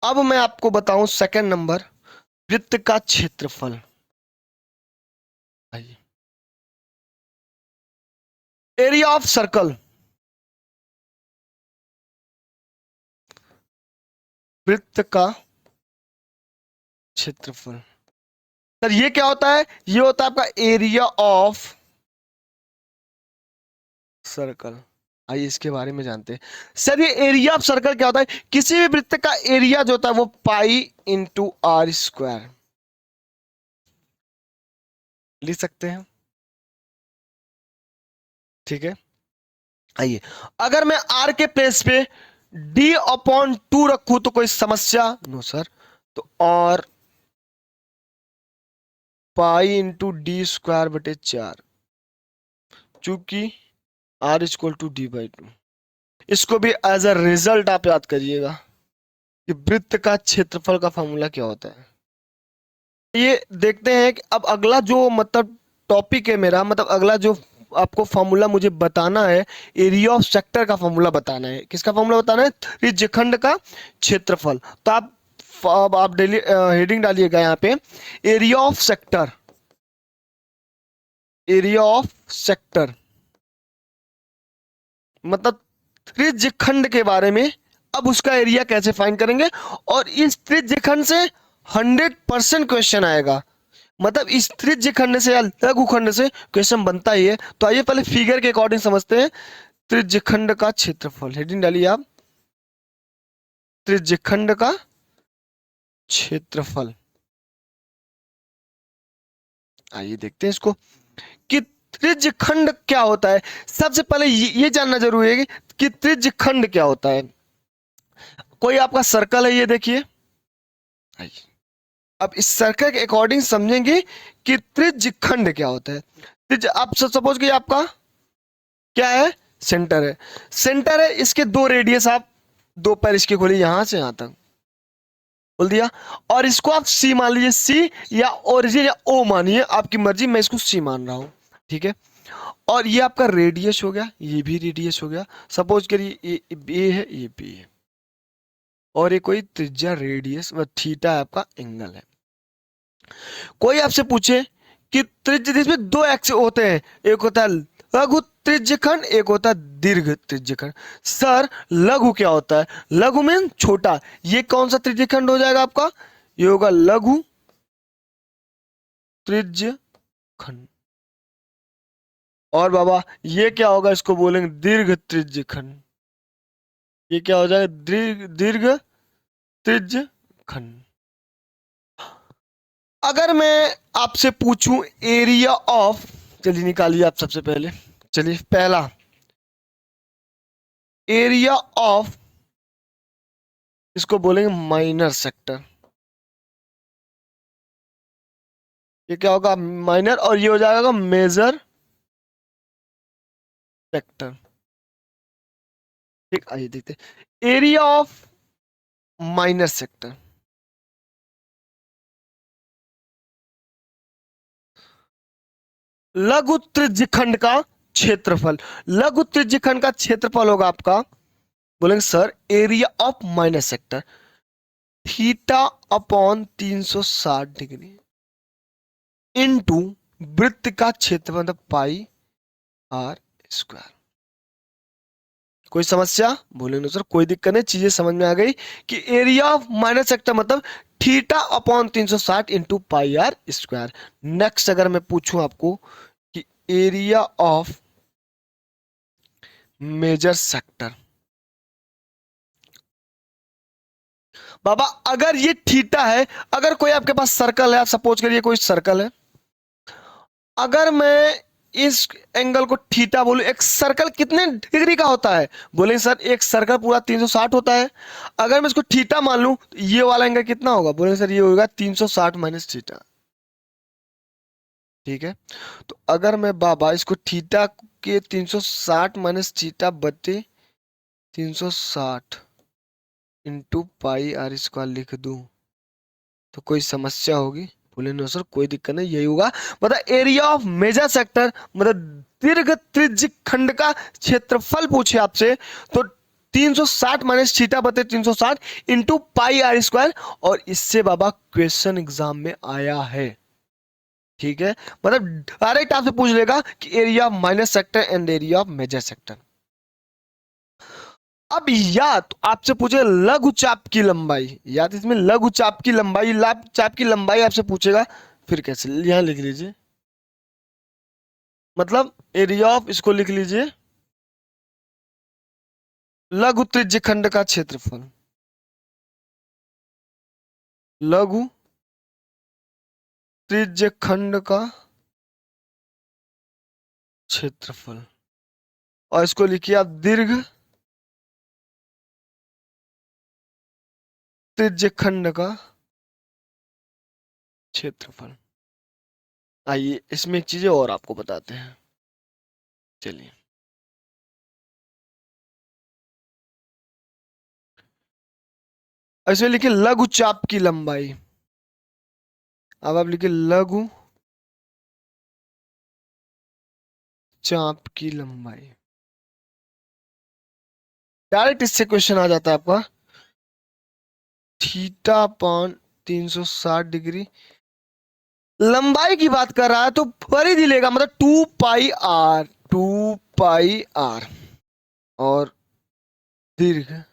अब मैं आपको बताऊं सेकंड नंबर, वृत्त का क्षेत्रफल। आइए, एरिया ऑफ सर्कल, वृत्त का क्षेत्रफल। सर ये क्या होता है, ये होता है आपका एरिया ऑफ सर्कल। आइए इसके बारे में जानते हैं। सर ये एरिया ऑफ सर्कल क्या होता है, किसी भी वृत्त का एरिया जो होता है वो पाई इंटू आर स्क्वायर लिख सकते हैं। ठीक है, आइए, अगर मैं आर के प्लेस पे डी अपॉन 2 रखूं तो कोई समस्या, नो सर, तो और पाई इंटू डी² बटे 4, चूंकि आर इक्वल टू डी/2। इसको भी एज अ रिजल्ट आप याद करिएगा कि वृत्त का क्षेत्रफल का फॉर्मूला क्या होता है। ये देखते हैं कि अब अगला जो मतलब टॉपिक है मेरा, मतलब अगला जो आपको फॉर्मूला मुझे बताना है, एरिया ऑफ सेक्टर का फॉर्मूला बताना है। किसका फॉर्मूला बताना है, त्रिज्यखंड का क्षेत्रफल। तो आप डेली हेडिंग डालिएगा यहाँ पे, area of sector, area of sector मतलब त्रिज्यखंड के बारे में। अब उसका एरिया कैसे फाइंड करेंगे, और इस त्रिज्यखंड से 100% क्वेश्चन आएगा, मतलब इस त्रिज्यखंड से या लघुखंड से क्वेश्चन बनता ही है। तो आइए पहले फिगर के अकॉर्डिंग समझते हैं त्रिज्यखंड का क्षेत्रफल। हेडिंग डालिए आप, त्रिज्यखंड का क्षेत्रफल। आइए देखते हैं इसको कि त्रिज्यखंड क्या होता है। सबसे पहले ये जानना जरूरी है कि त्रिज्यखंड क्या होता है। कोई आपका सर्कल है, ये देखिए, आइए अब इस सर्कल के अकॉर्डिंग समझेंगे कि त्रिज्यखंड क्या होता है। त्रिज्य, आप सपोज कि आपका क्या है, सेंटर है, सेंटर है, इसके 2 रेडियस, आप 2 पैर इसके खोलिए यहां से यहां तक बोल दिया, और इसको आप सी मान लीजिए, सी या ओरिजिन या ओ मानिए, आपकी मर्जी, मैं इसको सी मान रहा हूं। ठीक है, और ये आपका रेडियस हो गया, ये भी रेडियस हो गया। सपोज करिए ये है, ये बी है, और ये कोई त्रिज्या रेडियस व थीटा आपका एंगल है। कोई आपसे पूछे कि त्रिज्य, जिसमें 2 एक्स होते हैं, एक होता है लघु त्रिज्यखंड, एक होता है दीर्घ त्रिज्यखंड। सर लघु क्या होता है, लघु मीन छोटा, ये कौन सा त्रिज्यखंड हो जाएगा आपका, ये होगा लघु त्रिज्यखंड। और बाबा ये क्या होगा, इसको बोलेंगे दीर्घ त्रिज्यखंड। ये क्या हो जाएगा, दीर्घ दीर्घ त्रिज्य खंड। अगर मैं आपसे पूछूं एरिया ऑफ, चलिए निकालिए आप सबसे पहले। चलिए पहला, एरिया ऑफ, इसको बोलेंगे माइनर सेक्टर। ये क्या होगा, माइनर, और ये हो जाएगा मेजर सेक्टर। ठीक, आइए देखते हैं एरिया ऑफ माइनर सेक्टर। लघु त्रिज्यखंड का क्षेत्रफल, लघु त्रिज्यखंड का क्षेत्रफल होगा आपका, बोलेंगे sir area of minor sector theta upon 360 degree into वृत्त का क्षेत्रफल, मतलब पाई आर स्क्वायर। कोई समस्या, बोले नो सर कोई दिक्कत नहीं, चीजें समझ में आ गई कि एरिया ऑफ माइनर सेक्टर मतलब theta upon 360 into pi r square. Next अगर मैं पूछूं आपको कि एरिया ऑफ मेजर सेक्टर, बाबा अगर ये थीटा है, अगर कोई आपके पास सर्कल है, आप सपोज करिए कोई सर्कल है, अगर मैं इस एंगल को थीटा बोलूं, एक सर्कल कितने डिग्री का होता है, बोले सर एक सर्कल पूरा 360 होता है, अगर मैं इसको थीटा मान लूं तो ये वाला एंगल कितना होगा, बोले सर ये होगा 360 माइनस थीटा। ठीक है, तो अगर मैं बाबा इसको थीटा के 360 माइनस थीटा बटे 360 इंटू पाई आर स्क्वायर लिख दूं तो कोई समस्या होगी, बोले नो सर कोई दिक्कत नहीं, यही होगा। मतलब एरिया ऑफ मेजर सेक्टर मतलब दीर्घ त्रिज्य खंड का क्षेत्रफल पूछे आपसे तो 360 माइनस थीटा बते 360 इंटू पाई आर स्क्वायर, और इससे बाबा क्वेश्चन एग्जाम में आया है। ठीक है, मतलब डायरेक्ट आपसे पूछ लेगा कि area of minor sector and area of major sector. अब या तो आपसे पूछेगा लघु चाप की लंबाई, या तो इसमें लघु चाप की लंबाई, चाप की लंबाई आपसे पूछेगा, फिर कैसे, यहां लिख लीजिए, मतलब एरिया ऑफ, इसको लिख लीजिए लघु त्रिज्य खंड का क्षेत्रफल, लघु त्रिज्य खंड का क्षेत्रफल, और इसको लिखिए आप दीर्घ त्रिज्य खंड का क्षेत्रफल। आइए इसमें एक चीजें और आपको बताते हैं, चलिए इसमें लिखिए लघु चाप की लंबाई, अब आप लिखिए लघु चाप की लंबाई, डायरेक्ट इससे क्वेश्चन आ जाता है आपका, थीटा अपॉन 360 डिग्री, लंबाई की बात कर रहा है तो परिधि लेगा, मतलब 2 पाई आर, 2 पाई आर, और दीर्घ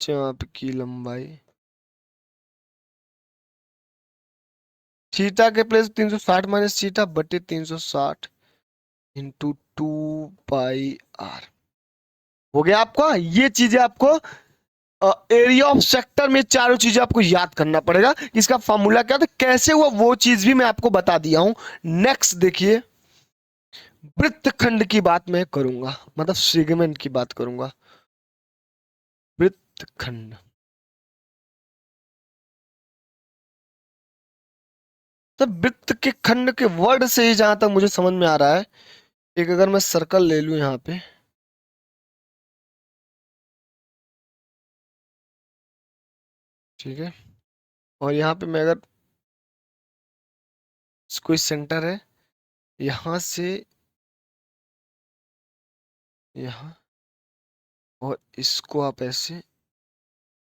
चाप की लंबाई, थीटा के प्लेस 360 माइनस थीटा बटे 360 इंटू 2 पाई आर। हो गया आपका, ये चीजें आपको एरिया ऑफ सेक्टर में चारों चीजें आपको याद करना पड़ेगा, इसका फॉर्मूला क्या था, कैसे हुआ, वो चीज भी मैं आपको बता दिया हूं। नेक्स्ट देखिए, वृत्तखंड की बात मैं करूंगा, मतलब सेगमेंट की बात करूंगा, वृत्तखंड। तो वृत्त के खंड के वर्ड से ही जहां तक मुझे समझ में आ रहा है, एक अगर मैं सर्कल ले लूं यहां पे, ठीक है, और यहां पे मैं अगर कोई सेंटर है, यहां से यहां, और इसको आप ऐसे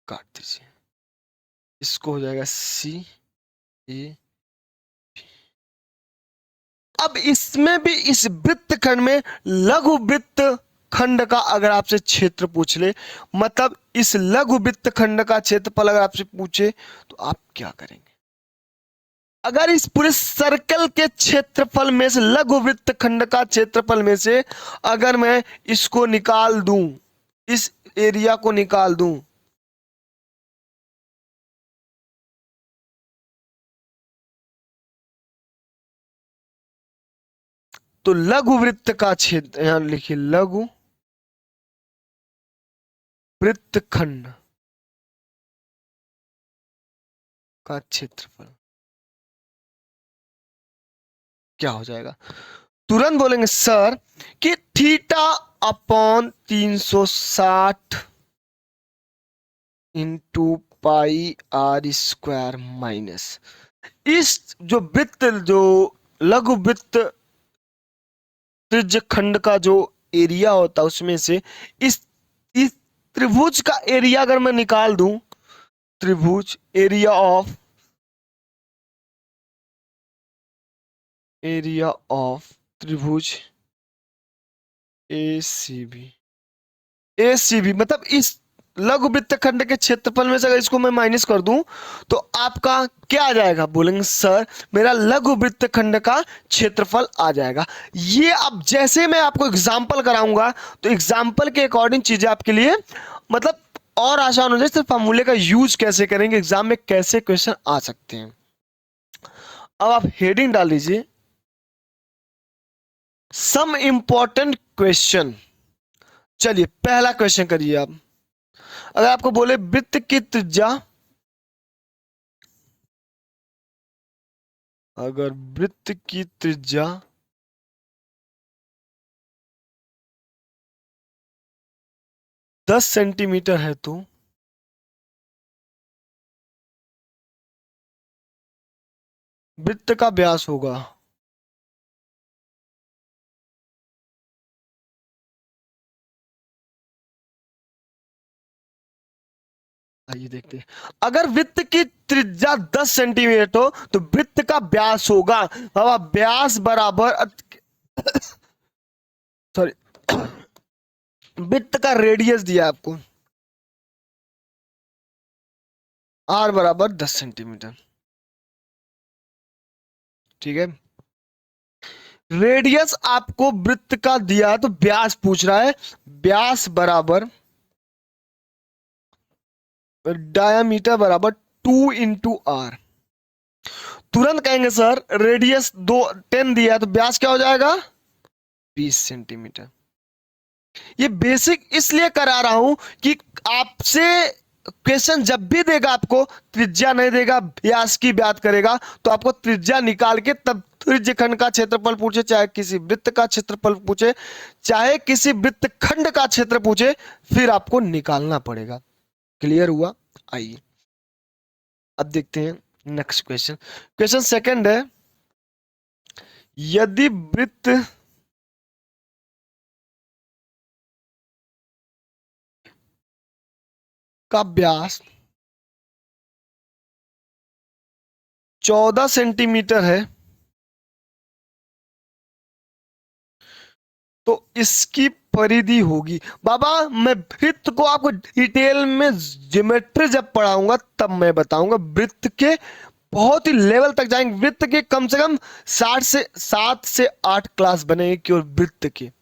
काट दीजिए, इसको हो जाएगा सी ए। अब इसमें भी इस वृत्त खंड में लघु वृत्त खंड का अगर आपसे क्षेत्र पूछ ले, मतलब इस लघु वृत्त खंड का क्षेत्रफल अगर आपसे पूछे तो आप क्या करेंगे, अगर इस पूरे सर्कल के क्षेत्रफल में से, लघु वृत्त खंड का क्षेत्रफल में से अगर मैं इसको निकाल दूं, इस एरिया को निकाल दूं, तो लघु वृत्त का क्षेत्र, यहां लिखिए लघु वृत्तखंड का क्षेत्रफल क्या हो जाएगा? तुरंत बोलेंगे सर कि theta upon 360 into pi r square minus, इस जो वृत्त, जो लघु वृत्त त्रिज्य खंड का जो एरिया होता है उसमें से इस त्रिभुज का एरिया अगर मैं निकाल दूं, त्रिभुज एरिया ऑफ त्रिभुज ए सी बी मतलब इस लघु वृत्त खंड के क्षेत्रफल में से अगर इसको मैं माइनस कर दूं तो आपका क्या आ जाएगा? बोलेंगे सर मेरा लघु वृत्त खंड का क्षेत्रफल आ जाएगा। ये अब जैसे मैं आपको एग्जांपल कराऊंगा तो एग्जांपल के अकॉर्डिंग चीजें आपके लिए मतलब और आसान हो जाए। सिर्फ फॉर्मूले का यूज कैसे करेंगे, एग्जाम में कैसे क्वेश्चन आ सकते हैं। अब आप हेडिंग डाल लीजिए सम इंपॉर्टेंट क्वेश्चन। चलिए पहला क्वेश्चन करिए आप। अगर आपको बोले वृत्त की त्रिज्या, अगर वृत्त की त्रिज्या 10 सेंटीमीटर है तो वृत्त का व्यास होगा, आइए देखते हैं। अगर वृत्त की त्रिज्या 10 सेंटीमीटर हो तो वृत्त का व्यास होगा, अब व्यास बराबर सॉरी वृत्त का रेडियस दिया आपको आर बराबर 10 सेंटीमीटर, ठीक है। रेडियस आपको वृत्त का दिया तो व्यास पूछ रहा है, व्यास बराबर डायामीटर बराबर 2 इंटू आर। तुरंत कहेंगे सर रेडियस 10 दिया तो व्यास क्या हो जाएगा? 20 सेंटीमीटर। ये बेसिक इसलिए करा रहा हूं कि आपसे क्वेश्चन जब भी देगा आपको त्रिज्या नहीं देगा, व्यास की बात करेगा तो आपको त्रिज्या निकाल के तब त्रिज्य खंड का क्षेत्रफल पूछे, चाहे किसी वृत्त का क्षेत्रफल पूछे, चाहे किसी वृत्त खंड का क्षेत्र पूछे, फिर आपको निकालना पड़ेगा। क्लियर हुआ? आइए अब देखते हैं नेक्स्ट क्वेश्चन। क्वेश्चन सेकंड है, यदि वृत्त का व्यास 14 सेंटीमीटर है तो इसकी परिधि होगी। बाबा मैं वृत्त को आपको डिटेल में ज्योमेट्री जब पढ़ाऊंगा तब मैं बताऊंगा। वृत्त के बहुत ही लेवल तक जाएंगे, वृत्त के कम से कम 7 से 8 क्लास बनेंगे केवल वृत्त के।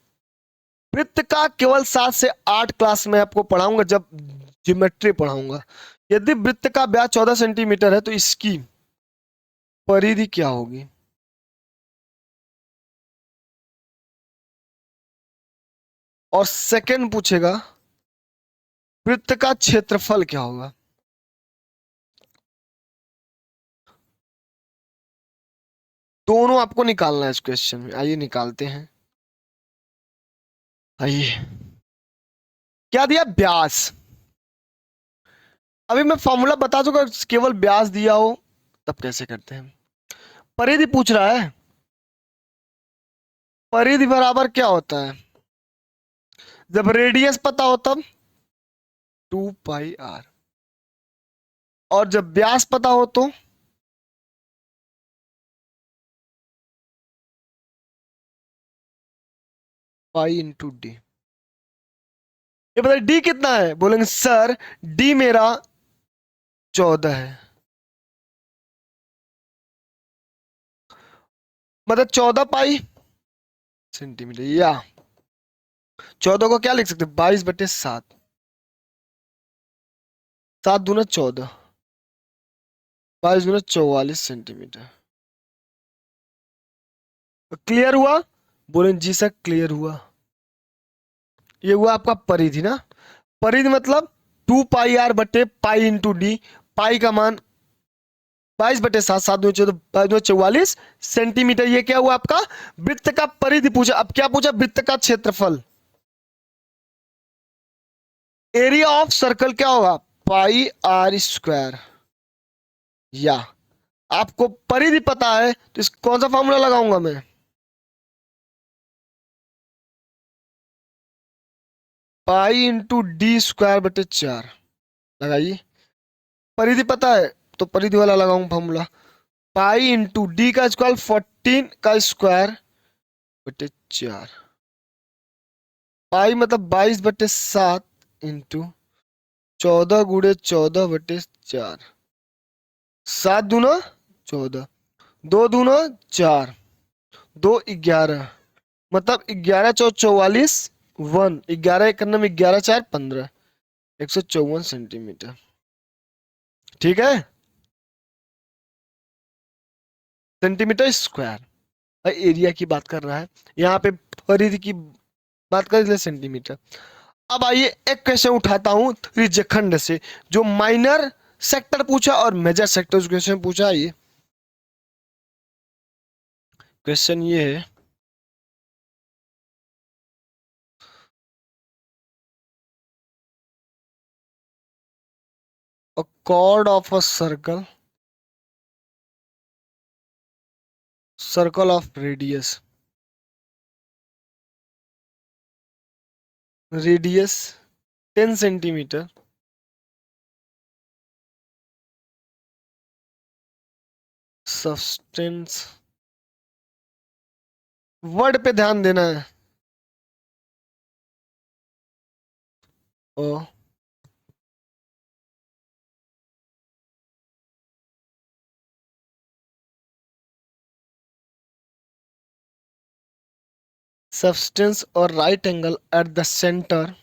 वृत्त का केवल 7 से 8 क्लास में आपको पढ़ाऊंगा जब ज्योमेट्री पढ़ाऊंगा। यदि वृत्त का व्यास 14 सेंटीमीटर है तो इसकी परिधि क्या होगी? और सेकंड पूछेगा वृत्त का क्षेत्रफल क्या होगा? दोनों आपको निकालना है इस क्वेश्चन में। आइए निकालते हैं। आइए क्या दिया? व्यास। अभी मैं फॉर्मूला बता दूंगा, केवल व्यास दिया हो तब कैसे करते हैं। परिधि पूछ रहा है, परिधि बराबर क्या होता है? जब रेडियस पता हो तब 2 पाई आर, और जब व्यास पता हो तो पाई इंटू डी। ये बताइए डी कितना है? बोलेंगे सर डी मेरा 14 है। मतलब 14 पाई सेंटीमीटर, या 14 को क्या लिख सकते हैं, 22/7, 7 दूना 14, 22 दूना 44 सेंटीमीटर। क्लियर हुआ? बोले जी सर क्लियर हुआ। ये हुआ आपका परिधि ना। परिधि मतलब 2 पाई r/पाई × d। पाई का मान 22/7, 7 दूनी 14, 22 दूनी 44 सेंटीमीटर। ये क्या हुआ आपका वृत्त का परिधि पूछा। अब क्या पूछा, वृत्त का क्षेत्रफल। एरिया ऑफ सर्कल क्या होगा, πr²। या आपको परिधि पता है तो इस कौन सा फॉर्मूला लगाऊंगा मैं, π × d²/4 लगाइए। परिधि पता है तो परिधि वाला लगाऊंगा फॉर्मूला, π × d का स्क्वायर 14 का स्क्वायर/4। पाई मतलब 22/7 इंटू 14 × 14/4। 7 दूना 14, 2 दूना 4, 2 11, मतलब 11×4 = 44, 1 11 × 1 = 11, 4 = 15, 154 सेंटीमीटर। ठीक है, सेंटीमीटर स्क्वायर। एरिया की बात कर रहा है, यहाँ पे परिधि की बात कर, इसलिए सेंटीमीटर। अब आइए एक क्वेश्चन उठाता हूं त्रिज्यखंड से, जो माइनर सेक्टर पूछा और मेजर सेक्टर क्वेश्चन पूछा। ये क्वेश्चन ये है, a chord of a circle of radius 10 centimetre, substance. Word पे ध्यान देना है। ओ substance or right angle at the center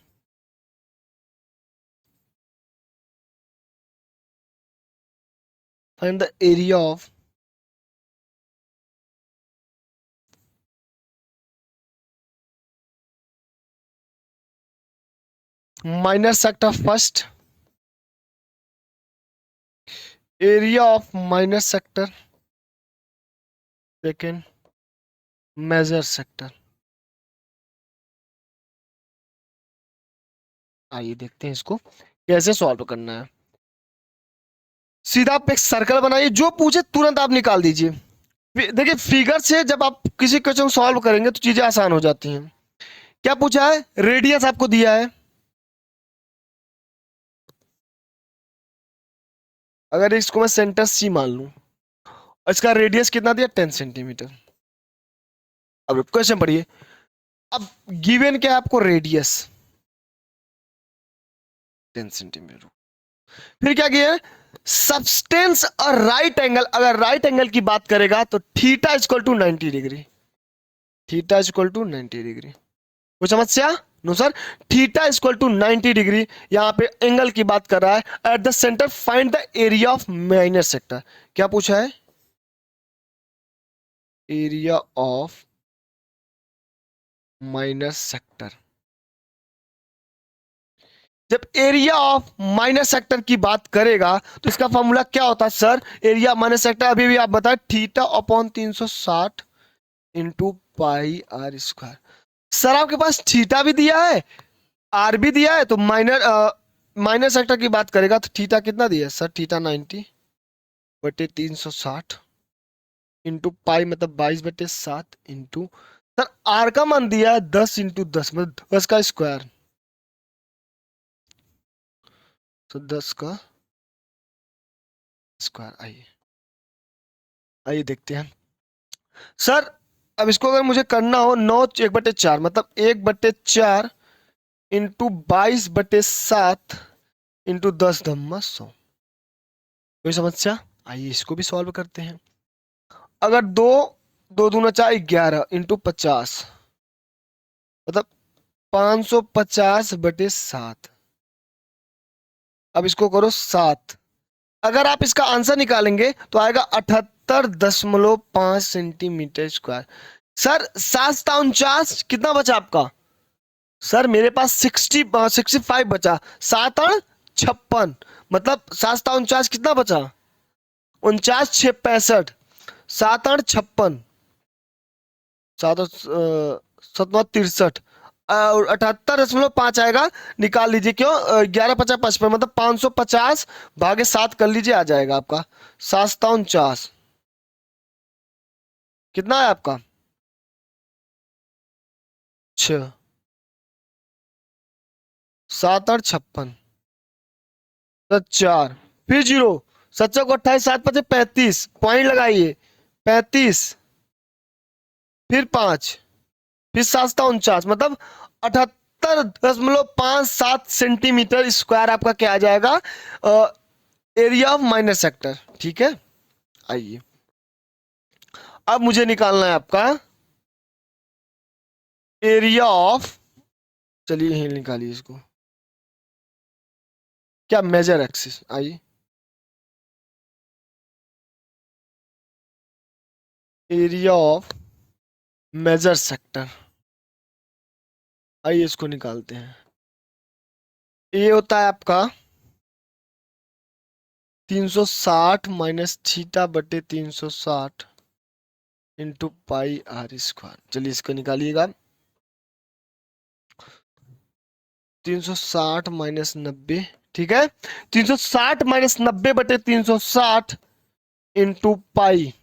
find the area of minor sector first, area of minor sector second, major sector। आइए देखते हैं इसको कैसे solve करना है। सीधा आप एक सर्कल बनाइए, जो पूछे तुरंत आप निकाल दीजिए। देखिए फिगर से जब आप किसी क्वेश्चन सॉल्व करेंगे तो चीजें आसान हो जाती हैं। क्या पूछा है, रेडियस आपको दिया है। अगर इसको मैं सेंटर सी मान लूं और इसका रेडियस कितना दिया, 10 सेंटीमीटर। अब क्वेश्चन पढ़िए। अब गिवन क्या है आपको, रेडियस 10 सेंटीमीटर। फिर क्या किया है, सब्सटेंस और राइट एंगल। अगर राइट एंगल की बात करेगा तो theta equal to 90 degree, theta equal to 90 degree. कोई समस्या? No sir, theta equal to 90 degree. यहां पे एंगल की बात कर रहा है। At the centre find the area of minor sector. क्या पूछा है, एरिया ऑफ माइनर सेक्टर। जब एरिया ऑफ माइनर सेक्टर की बात करेगा तो इसका फॉर्मूला क्या होता है सर, एरिया माइनर सेक्टर अभी भी आप बताएं, theta upon 360 into πr²। Sir आपके पास थीटा भी दिया है, आर भी दिया है, तो माइनर सेक्टर की बात करेगा तो थीटा कितना दिया है सर, थीटा 90/360 इंटू पाई मतलब 22/7 इंटू, सर आर का मान दिया है 10 × 10 मतलब 10 का स्क्वायर, तो 10 का स्क्वायर। आइए आइए देखते हैं सर। अब इसको अगर मुझे करना हो 9 × 1/4 मतलब 1/4 इंटू 22/7 इंटू 10⁻100। कोई समस्या? आइए इसको भी सॉल्व करते हैं। अगर दो दो दूना 4, 11 इंटू 50, मतलब 550/7। अब इसको करो 7। अगर आप इसका आंसर निकालेंगे तो आएगा 78.5 सेंटीमीटर स्क्वायर। सर 7 49 कितना बचा आपका? सर मेरे पास 65 बचा। 7 और 56, मतलब 7 49 कितना बचा? 49 6 65। 7 और 56, 7 7 63, और 78.5 आएगा। निकाल लीजिए, क्यों 11 50 55, मतलब 550/7 कर लीजिए, आ जाएगा आपका 7 49। कितना है आपका? 6। 7 और 56, तो 4, फिर 0। 7 को 28, 7 5 35, पॉइंट लगाइए 35, फिर 5, फिर 7 49, मतलब 78.57 सेंटीमीटर स्क्वायर आपका क्या आ जाएगा? Area of minor sector. ठीक है, आइए अब मुझे निकालना है आपका एरिया ऑफ, चलिए यही निकालिए इसको, क्या मेजर एक्सिस। आइए एरिया ऑफ मेजर सेक्टर, आइए इसको निकालते हैं। ये होता है आपका 360 माइनस थीटा बटे 360 इंटू पाई आर स्क्वायर। चलिए इसको निकालिएगा। 360 माइनस 90, ठीक है। 360 minus 90/360 into pi,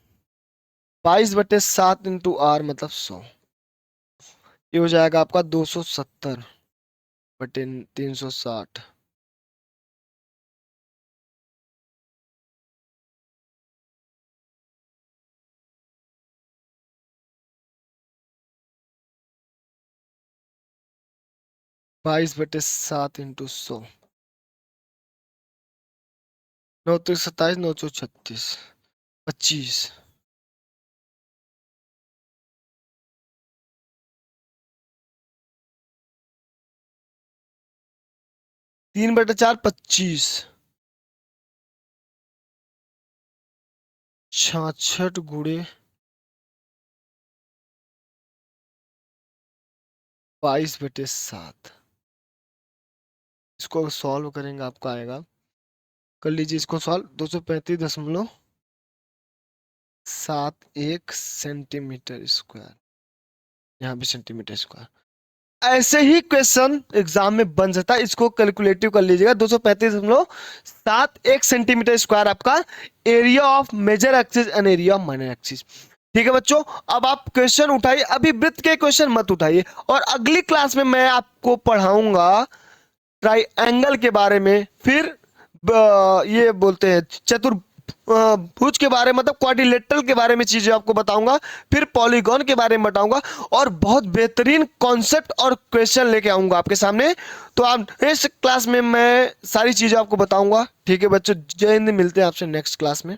22/7 into r, मतलब 100। ये हो जाएगा आपका 270/360। बाईस बटे सात इंटू 100, 9 3 27, 9 4 36, 25। 3/4 25, 66 × 22/7। इसको सॉल्व करेंगे आपका आएगा, कर लीजिए इसको सॉल्व, 235.71 सेंटीमीटर स्क्वायर, यहाँ भी सेंटीमीटर स्क्वायर। ऐसे ही क्वेश्चन एग्जाम में बन जाता है, इसको कैलकुलेटिव कर लीजिएगा। 235.71 सेंटीमीटर स्क्वायर आपका area of major axis and area of minor axis. ठीक है बच्चों, अब आप क्वेश्चन उठाइए, अभी वृत्त के क्वेश्चन मत उठाइए, और अगली क्लास में मैं आपको पढ़ाऊंगा ट्राइएंगल के बारे में, फिर ये बोलते हैं चतुर्भुज के बारे में, मतलब क्वाड्रिलेटरल के बारे में चीजें आपको बताऊंगा, फिर पॉलीगॉन के बारे में बताऊंगा, और बहुत बेहतरीन कॉन्सेप्ट और क्वेश्चन लेके आऊंगा आपके सामने। तो आप इस क्लास में मैं सारी चीजें आपको बताऊंगा। ठीक है बच्चों, जय हिंद, मिलते हैं आपसे नेक्स्ट क्लास में।